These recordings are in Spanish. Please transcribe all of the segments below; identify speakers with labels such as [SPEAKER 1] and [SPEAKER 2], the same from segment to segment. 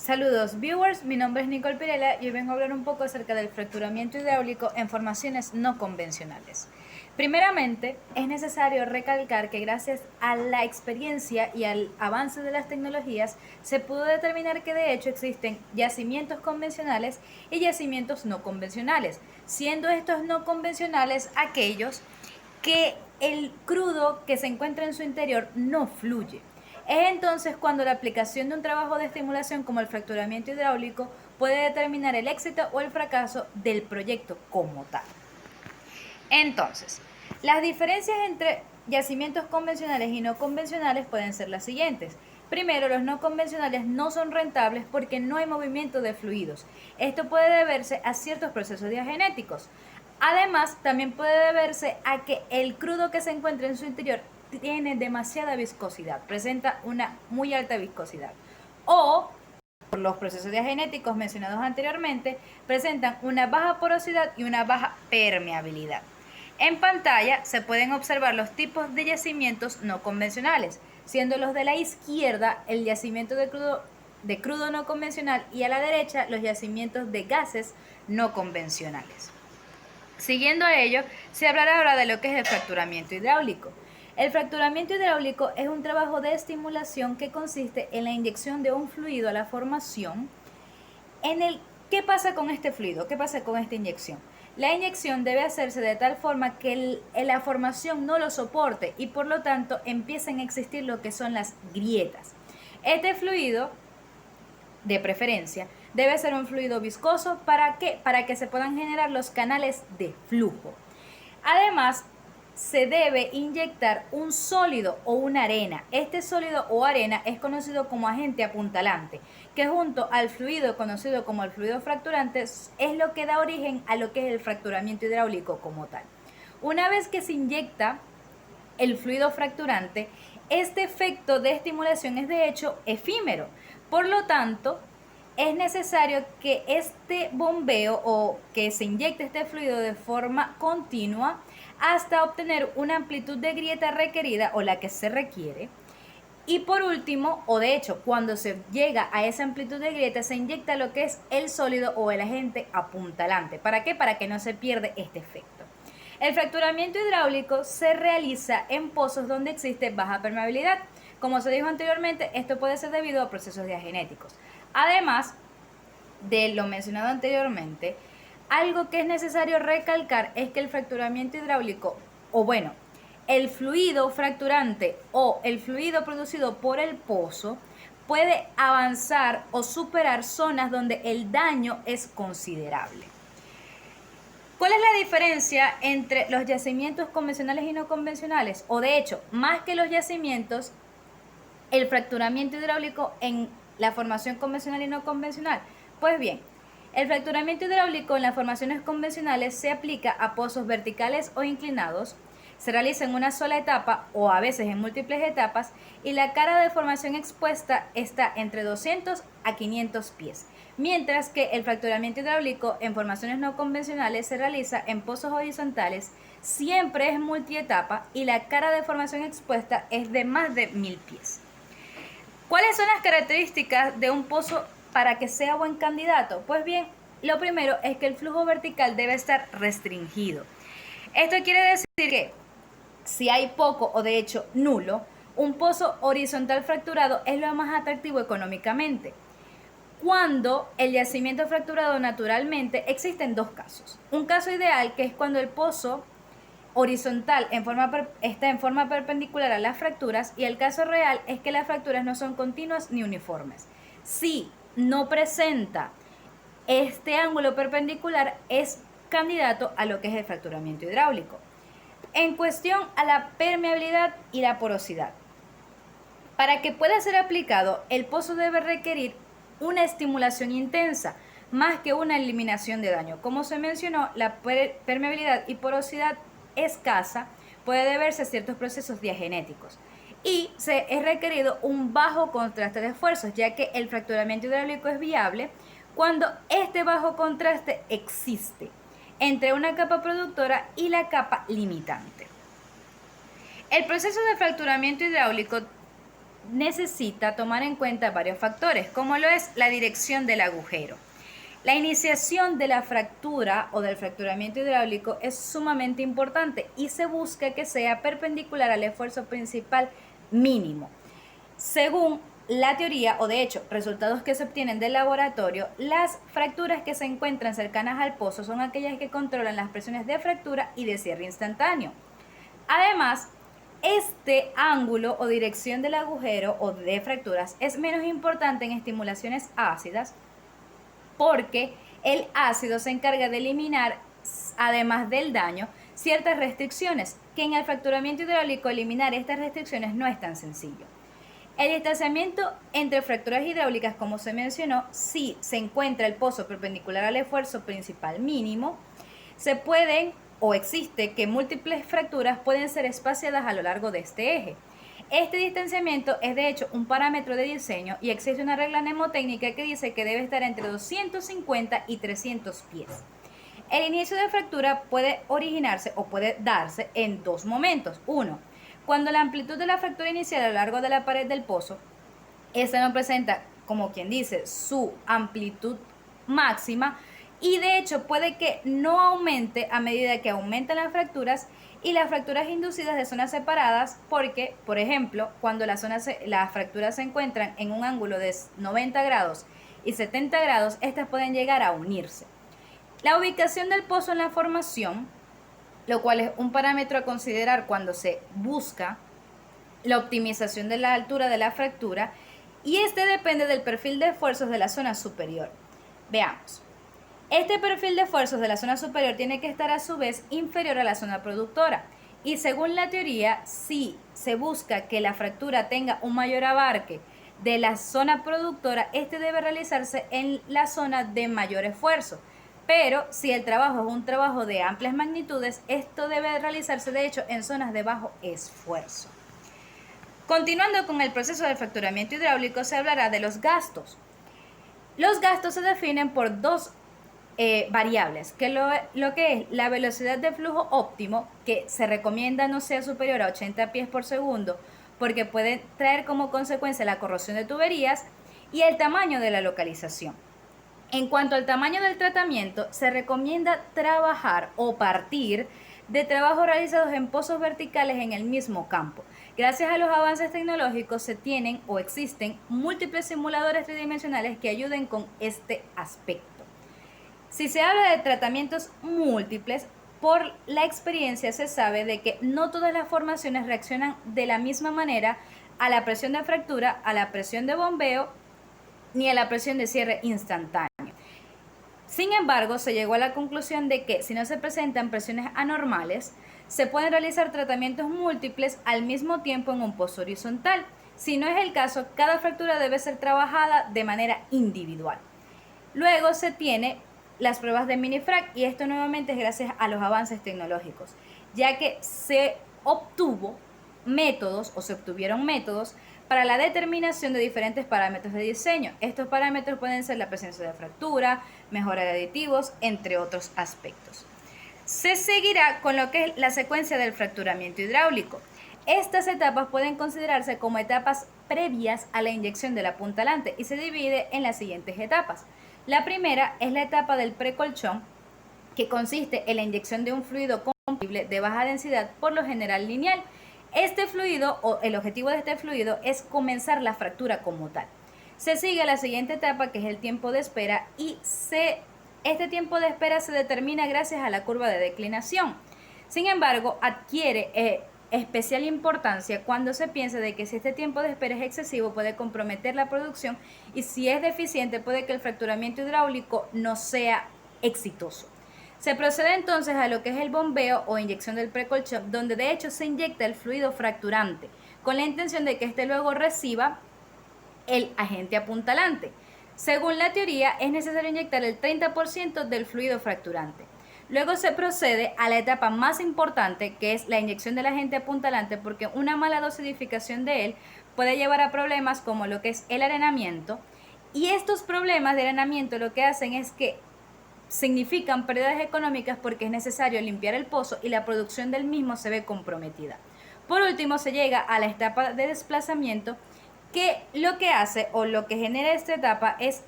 [SPEAKER 1] Saludos viewers, mi nombre es Nicole Pirela y hoy vengo a hablar un poco acerca del fracturamiento hidráulico en formaciones no convencionales. Primeramente, es necesario recalcar que gracias a la experiencia y al avance de las tecnologías se pudo determinar que de hecho existen yacimientos convencionales y yacimientos no convencionales, siendo estos no convencionales aquellos que el crudo que se encuentra en su interior no fluye. Es entonces cuando la aplicación de un trabajo de estimulación como el fracturamiento hidráulico puede determinar el éxito o el fracaso del proyecto como tal. Entonces, las diferencias entre yacimientos convencionales y no convencionales pueden ser las siguientes. Primero, los no convencionales no son rentables porque no hay movimiento de fluidos. Esto puede deberse a ciertos procesos diagenéticos. Además, también puede deberse a que el crudo que se encuentra en su interior tiene demasiada viscosidad, presenta una muy alta viscosidad. O, por los procesos diagenéticos mencionados anteriormente, presentan una baja porosidad y una baja permeabilidad. En pantalla se pueden observar los tipos de yacimientos no convencionales, siendo los de la izquierda el yacimiento de crudo no convencional y a la derecha los yacimientos de gases no convencionales. Siguiendo a ello, se hablará ahora de lo que es el fracturamiento hidráulico. El fracturamiento hidráulico es un trabajo de estimulación que consiste en la inyección de un fluido a la formación. ¿Qué pasa con este fluido? ¿Qué pasa con esta inyección? La inyección debe hacerse de tal forma que la formación no lo soporte y por lo tanto empiecen a existir lo que son las grietas. Este fluido, de preferencia, debe ser un fluido viscoso. ¿Para qué? Para que se puedan generar los canales de flujo. Además, se debe inyectar un sólido o una arena. Este sólido o arena es conocido como agente apuntalante, que junto al fluido conocido como el fluido fracturante es lo que da origen a lo que es el fracturamiento hidráulico como tal. Una vez que se inyecta el fluido fracturante, este efecto de estimulación es de hecho efímero. Por lo tanto, es necesario que este bombeo o que se inyecte este fluido de forma continua hasta obtener una amplitud de grieta requerida o la que se requiere. Y por último, o de hecho, cuando se llega a esa amplitud de grieta, se inyecta lo que es el sólido o el agente apuntalante. ¿Para qué? Para que no se pierda este efecto. El fracturamiento hidráulico se realiza en pozos donde existe baja permeabilidad. Como se dijo anteriormente, esto puede ser debido a procesos diagenéticos. Además de lo mencionado anteriormente, algo que es necesario recalcar es que el fracturamiento hidráulico, el fluido fracturante o el fluido producido por el pozo puede avanzar o superar zonas donde el daño es considerable. ¿Cuál es la diferencia entre los yacimientos convencionales y no convencionales? O de hecho, más que los yacimientos, el fracturamiento hidráulico en la formación convencional y no convencional. Pues bien, el fracturamiento hidráulico en las formaciones convencionales se aplica a pozos verticales o inclinados, se realiza en una sola etapa o a veces en múltiples etapas y la cara de formación expuesta está entre 200 a 500 pies, mientras que el fracturamiento hidráulico en formaciones no convencionales se realiza en pozos horizontales, siempre es multietapa y la cara de formación expuesta es de más de 1000 pies. ¿Cuáles son las características de un pozo para que sea buen candidato? Pues bien, lo primero es que el flujo vertical debe estar restringido. Esto quiere decir que si hay poco o de hecho nulo, un pozo horizontal fracturado es lo más atractivo económicamente. Cuando el yacimiento fracturado naturalmente, existen dos casos. Un caso ideal, que es cuando el pozo horizontal está en forma perpendicular a las fracturas, y el caso real es que las fracturas no son continuas ni uniformes. Si no presenta este ángulo perpendicular, es candidato a lo que es el fracturamiento hidráulico. En cuestión a la permeabilidad y la porosidad, para que pueda ser aplicado, el pozo debe requerir una estimulación intensa más que una eliminación de daño. Como se mencionó, la permeabilidad y porosidad escasa puede deberse a ciertos procesos diagenéticos y es requerido un bajo contraste de esfuerzos, ya que el fracturamiento hidráulico es viable cuando este bajo contraste existe entre una capa productora y la capa limitante. El proceso de fracturamiento hidráulico necesita tomar en cuenta varios factores, como lo es la dirección del agujero. La iniciación de la fractura o del fracturamiento hidráulico es sumamente importante y se busca que sea perpendicular al esfuerzo principal mínimo. Según la teoría, o de hecho, resultados que se obtienen del laboratorio, las fracturas que se encuentran cercanas al pozo son aquellas que controlan las presiones de fractura y de cierre instantáneo. Además, este ángulo o dirección del agujero o de fracturas es menos importante en estimulaciones ácidas porque el ácido se encarga de eliminar, además del daño, ciertas restricciones, que en el fracturamiento hidráulico eliminar estas restricciones no es tan sencillo. El distanciamiento entre fracturas hidráulicas, como se mencionó, si se encuentra el pozo perpendicular al esfuerzo principal mínimo, se pueden o existe que múltiples fracturas pueden ser espaciadas a lo largo de este eje. Este distanciamiento es de hecho un parámetro de diseño y existe una regla mnemotécnica que dice que debe estar entre 250 y 300 pies. El inicio de fractura puede originarse o puede darse en dos momentos. Uno, cuando la amplitud de la fractura inicial a lo largo de la pared del pozo, esta no presenta, como quien dice, su amplitud máxima y de hecho puede que no aumente a medida que aumentan las fracturas y las fracturas inducidas de zonas separadas porque, por ejemplo, cuando las fracturas se encuentran en un ángulo de 90 grados y 70 grados, estas pueden llegar a unirse. La ubicación del pozo en la formación, lo cual es un parámetro a considerar cuando se busca la optimización de la altura de la fractura, y este depende del perfil de esfuerzos de la zona superior. Veamos. Este perfil de esfuerzos de la zona superior tiene que estar a su vez inferior a la zona productora. Y según la teoría, si se busca que la fractura tenga un mayor abarque de la zona productora, este debe realizarse en la zona de mayor esfuerzo. Pero si el trabajo es un trabajo de amplias magnitudes, esto debe realizarse de hecho en zonas de bajo esfuerzo. Continuando con el proceso del fracturamiento hidráulico, se hablará de los gastos. Los gastos se definen por dos variables, que lo que es la velocidad de flujo óptimo, que se recomienda no sea superior a 80 pies por segundo, porque puede traer como consecuencia la corrosión de tuberías, y el tamaño de la localización. En cuanto al tamaño del tratamiento, se recomienda trabajar o partir de trabajos realizados en pozos verticales en el mismo campo. Gracias a los avances tecnológicos se tienen o existen múltiples simuladores tridimensionales que ayuden con este aspecto. Si se habla de tratamientos múltiples, por la experiencia se sabe de que no todas las formaciones reaccionan de la misma manera a la presión de fractura, a la presión de bombeo, ni a la presión de cierre instantáneo. Sin embargo, se llegó a la conclusión de que si no se presentan presiones anormales, se pueden realizar tratamientos múltiples al mismo tiempo en un pozo horizontal. Si no es el caso, cada fractura debe ser trabajada de manera individual. Luego se tiene las pruebas de mini-frac, y esto nuevamente es gracias a los avances tecnológicos, ya que se obtuvieron métodos para la determinación de diferentes parámetros de diseño. Estos parámetros pueden ser la presencia de fractura, mejora de aditivos, entre otros aspectos. Se seguirá con lo que es la secuencia del fracturamiento hidráulico. Estas etapas pueden considerarse como etapas previas a la inyección de la punta alante y se divide en las siguientes etapas. La primera es la etapa del precolchón, que consiste en la inyección de un fluido combustible de baja densidad, por lo general lineal. Este fluido, o el objetivo de este fluido, es comenzar la fractura como tal. Se sigue a la siguiente etapa, que es el tiempo de espera, y este tiempo de espera se determina gracias a la curva de declinación. Sin embargo, adquiere especial importancia cuando se piensa de que si este tiempo de espera es excesivo puede comprometer la producción, y si es deficiente puede que el fracturamiento hidráulico no sea exitoso. Se procede entonces a lo que es el bombeo o inyección del precolchón, donde de hecho se inyecta el fluido fracturante con la intención de que éste luego reciba el agente apuntalante. Según la teoría, es necesario inyectar el 30% del fluido fracturante. Luego se procede a la etapa más importante, que es la inyección del agente apuntalante, porque una mala dosificación de él puede llevar a problemas como lo que es el arenamiento, y estos problemas de arenamiento lo que hacen es que significan pérdidas económicas porque es necesario limpiar el pozo y la producción del mismo se ve comprometida. Por último, se llega a la etapa de desplazamiento, que lo que hace o lo que genera esta etapa es,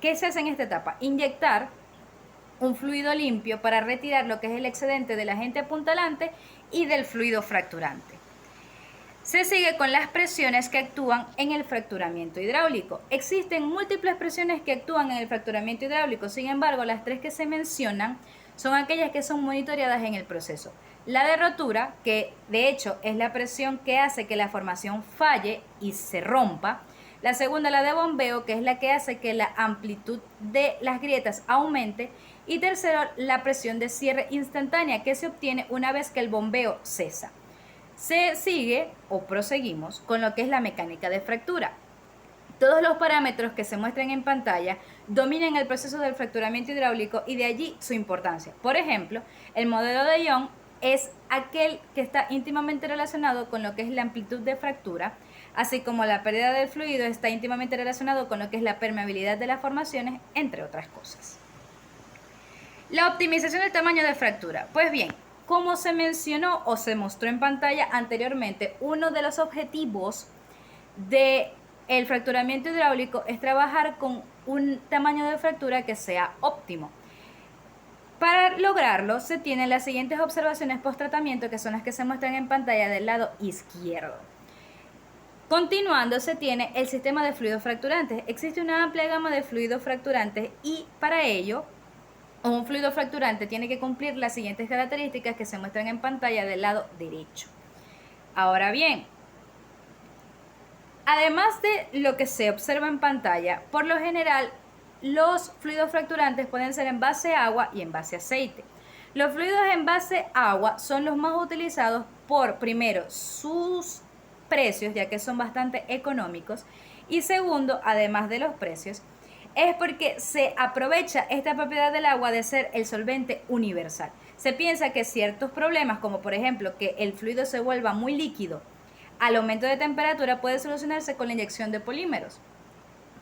[SPEAKER 1] ¿qué se hace en esta etapa? Inyectar un fluido limpio para retirar lo que es el excedente del agente apuntalante y del fluido fracturante. Se sigue con las presiones que actúan en el fracturamiento hidráulico. Existen múltiples presiones que actúan en el fracturamiento hidráulico, sin embargo, las tres que se mencionan son aquellas que son monitoreadas en el proceso. La de rotura, que de hecho es la presión que hace que la formación falle y se rompa. La segunda, la de bombeo, que es la que hace que la amplitud de las grietas aumente. Y tercero, la presión de cierre instantánea, que se obtiene una vez que el bombeo cesa. Se sigue o proseguimos con lo que es la mecánica de fractura. Todos los parámetros que se muestran en pantalla dominan el proceso del fracturamiento hidráulico y de allí su importancia. Por ejemplo, el modelo de Young es aquel que está íntimamente relacionado con lo que es la amplitud de fractura, así como la pérdida del fluido está íntimamente relacionado con lo que es la permeabilidad de las formaciones, entre otras cosas. La optimización del tamaño de fractura. Pues bien, como se mencionó o se mostró en pantalla anteriormente, uno de los objetivos del fracturamiento hidráulico es trabajar con un tamaño de fractura que sea óptimo. Para lograrlo, se tienen las siguientes observaciones post-tratamiento, que son las que se muestran en pantalla del lado izquierdo. Continuando, se tiene el sistema de fluidos fracturantes. Existe una amplia gama de fluidos fracturantes y para ello, un fluido fracturante tiene que cumplir las siguientes características que se muestran en pantalla del lado derecho. Ahora bien, además de lo que se observa en pantalla, por lo general los fluidos fracturantes pueden ser en base agua y en base aceite. Los fluidos en base agua son los más utilizados por, primero, sus precios, ya que son bastante económicos, y segundo, además de los precios, es porque se aprovecha esta propiedad del agua de ser el solvente universal. Se piensa que ciertos problemas, como por ejemplo que el fluido se vuelva muy líquido al aumento de temperatura, puede solucionarse con la inyección de polímeros.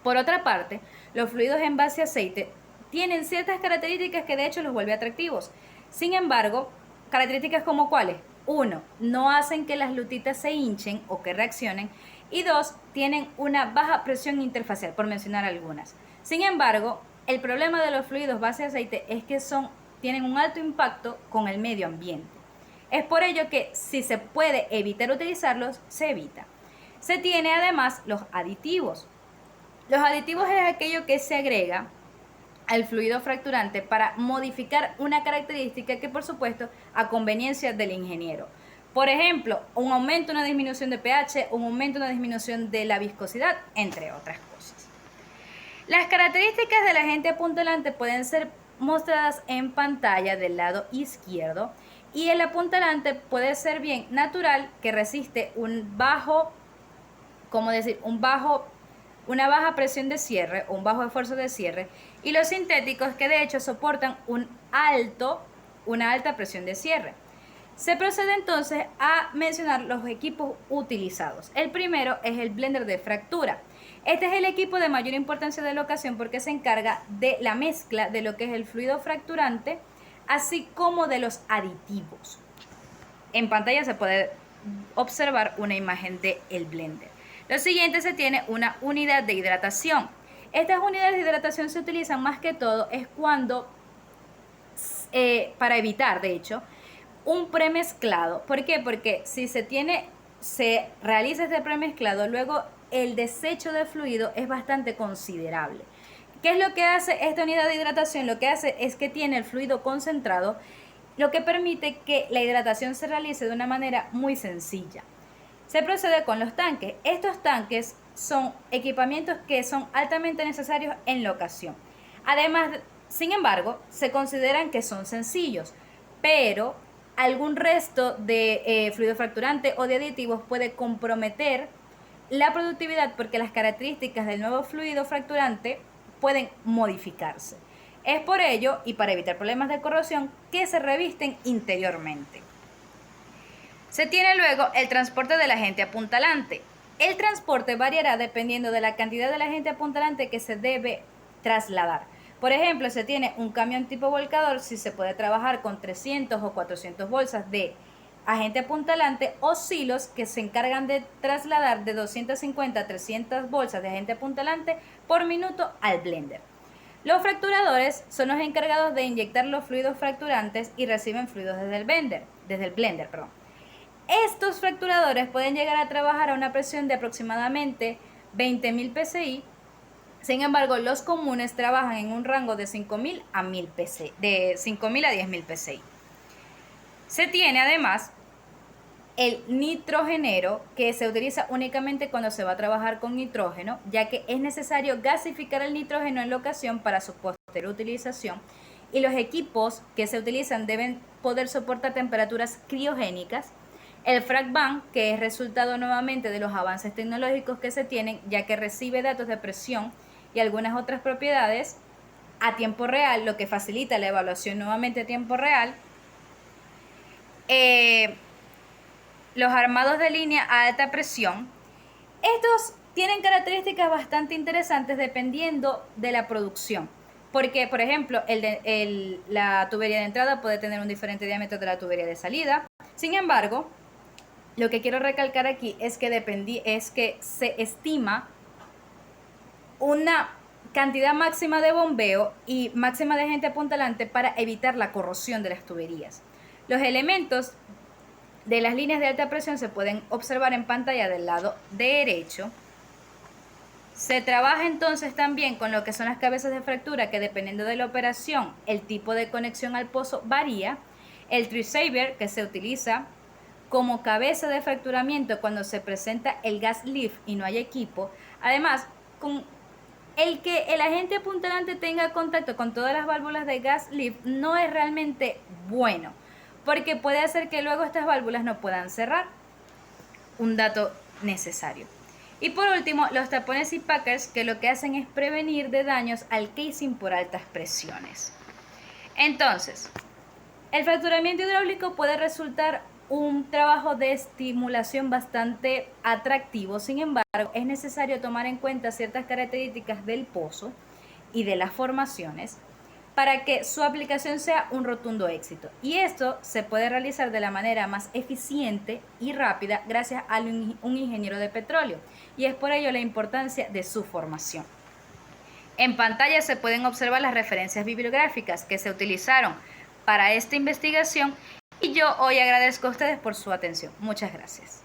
[SPEAKER 1] Por otra parte, los fluidos en base a aceite tienen ciertas características que de hecho los vuelve atractivos. Sin embargo, características como cuáles: 1. No hacen que las lutitas se hinchen o que reaccionen. Y 2. Tienen una baja presión interfacial, por mencionar algunas. Sin embargo, el problema de los fluidos base aceite es que tienen un alto impacto con el medio ambiente. Es por ello que si se puede evitar utilizarlos, se evita. Se tiene además los aditivos. Los aditivos es aquello que se agrega al fluido fracturante para modificar una característica que por supuesto a conveniencia del ingeniero. Por ejemplo, un aumento, una disminución de pH, un aumento, una disminución de la viscosidad, entre otras cosas. Las características del agente apuntalante pueden ser mostradas en pantalla del lado izquierdo y el apuntalante puede ser bien natural, que resiste una baja presión de cierre o un bajo esfuerzo de cierre, y los sintéticos, que de hecho soportan una alta presión de cierre. Se procede entonces a mencionar los equipos utilizados. El primero es el blender de fractura. Este es el equipo de mayor importancia de la ocasión porque se encarga de la mezcla de lo que es el fluido fracturante, así como de los aditivos. En pantalla se puede observar una imagen del blender. Lo siguiente, se tiene una unidad de hidratación. Estas unidades de hidratación se utilizan más que todo es cuando, para evitar de hecho, un premezclado. ¿Por qué? Porque si se realiza este premezclado, luego el desecho de fluido es bastante considerable. ¿Qué es lo que hace esta unidad de hidratación? Lo que hace es que tiene el fluido concentrado, lo que permite que la hidratación se realice de una manera muy sencilla. Se procede con los tanques. Estos tanques son equipamientos que son altamente necesarios en la ocasión. Además, sin embargo, se consideran que son sencillos, pero algún resto de fluido fracturante o de aditivos puede comprometer la productividad porque las características del nuevo fluido fracturante pueden modificarse. Es por ello, y para evitar problemas de corrosión, que se revisten interiormente. Se tiene luego el transporte del agente apuntalante. El transporte variará dependiendo de la cantidad del agente apuntalante que se debe trasladar. Por ejemplo, se tiene un camión tipo volcador, si se puede trabajar con 300 o 400 bolsas de agente apuntalante o silos que se encargan de trasladar de 250 a 300 bolsas de agente apuntalante por minuto al blender. Los fracturadores son los encargados de inyectar los fluidos fracturantes y reciben fluidos desde el blender. Estos fracturadores pueden llegar a trabajar a una presión de aproximadamente 20.000 psi. Sin embargo, los comunes trabajan en un rango de 5.000 a 1.000 psi, de 5.000 a 10.000 psi. Se tiene además el nitrogenero, que se utiliza únicamente cuando se va a trabajar con nitrógeno, ya que es necesario gasificar el nitrógeno en la ocasión para su posterior utilización, y los equipos que se utilizan deben poder soportar temperaturas criogénicas. El FracBan, que es resultado nuevamente de los avances tecnológicos que se tienen, ya que recibe datos de presión y algunas otras propiedades a tiempo real, lo que facilita la evaluación nuevamente a tiempo real. Los armados de línea a alta presión. Estos tienen características bastante interesantes dependiendo de la producción. Porque, por ejemplo, la tubería de entrada puede tener un diferente diámetro de la tubería de salida. Sin embargo, lo que quiero recalcar aquí es que se estima una cantidad máxima de bombeo y máxima de agente apuntalante para evitar la corrosión de las tuberías. Los elementos de las líneas de alta presión se pueden observar en pantalla del lado derecho. Se trabaja entonces también con lo que son las cabezas de fractura, que dependiendo de la operación, el tipo de conexión al pozo varía. El Tri-Saver, que se utiliza como cabeza de fracturamiento cuando se presenta el gas lift y no hay equipo. Además, con el que el agente apuntalante tenga contacto con todas las válvulas de gas lift no es realmente bueno, porque puede hacer que luego estas válvulas no puedan cerrar. Un dato necesario. Y por último, los tapones y packers, que lo que hacen es prevenir de daños al casing por altas presiones. Entonces, el fracturamiento hidráulico puede resultar un trabajo de estimulación bastante atractivo. Sin embargo, es necesario tomar en cuenta ciertas características del pozo y de las formaciones para que su aplicación sea un rotundo éxito. Y esto se puede realizar de la manera más eficiente y rápida gracias a un ingeniero de petróleo. Y es por ello la importancia de su formación. En pantalla se pueden observar las referencias bibliográficas que se utilizaron para esta investigación y yo hoy agradezco a ustedes por su atención. Muchas gracias.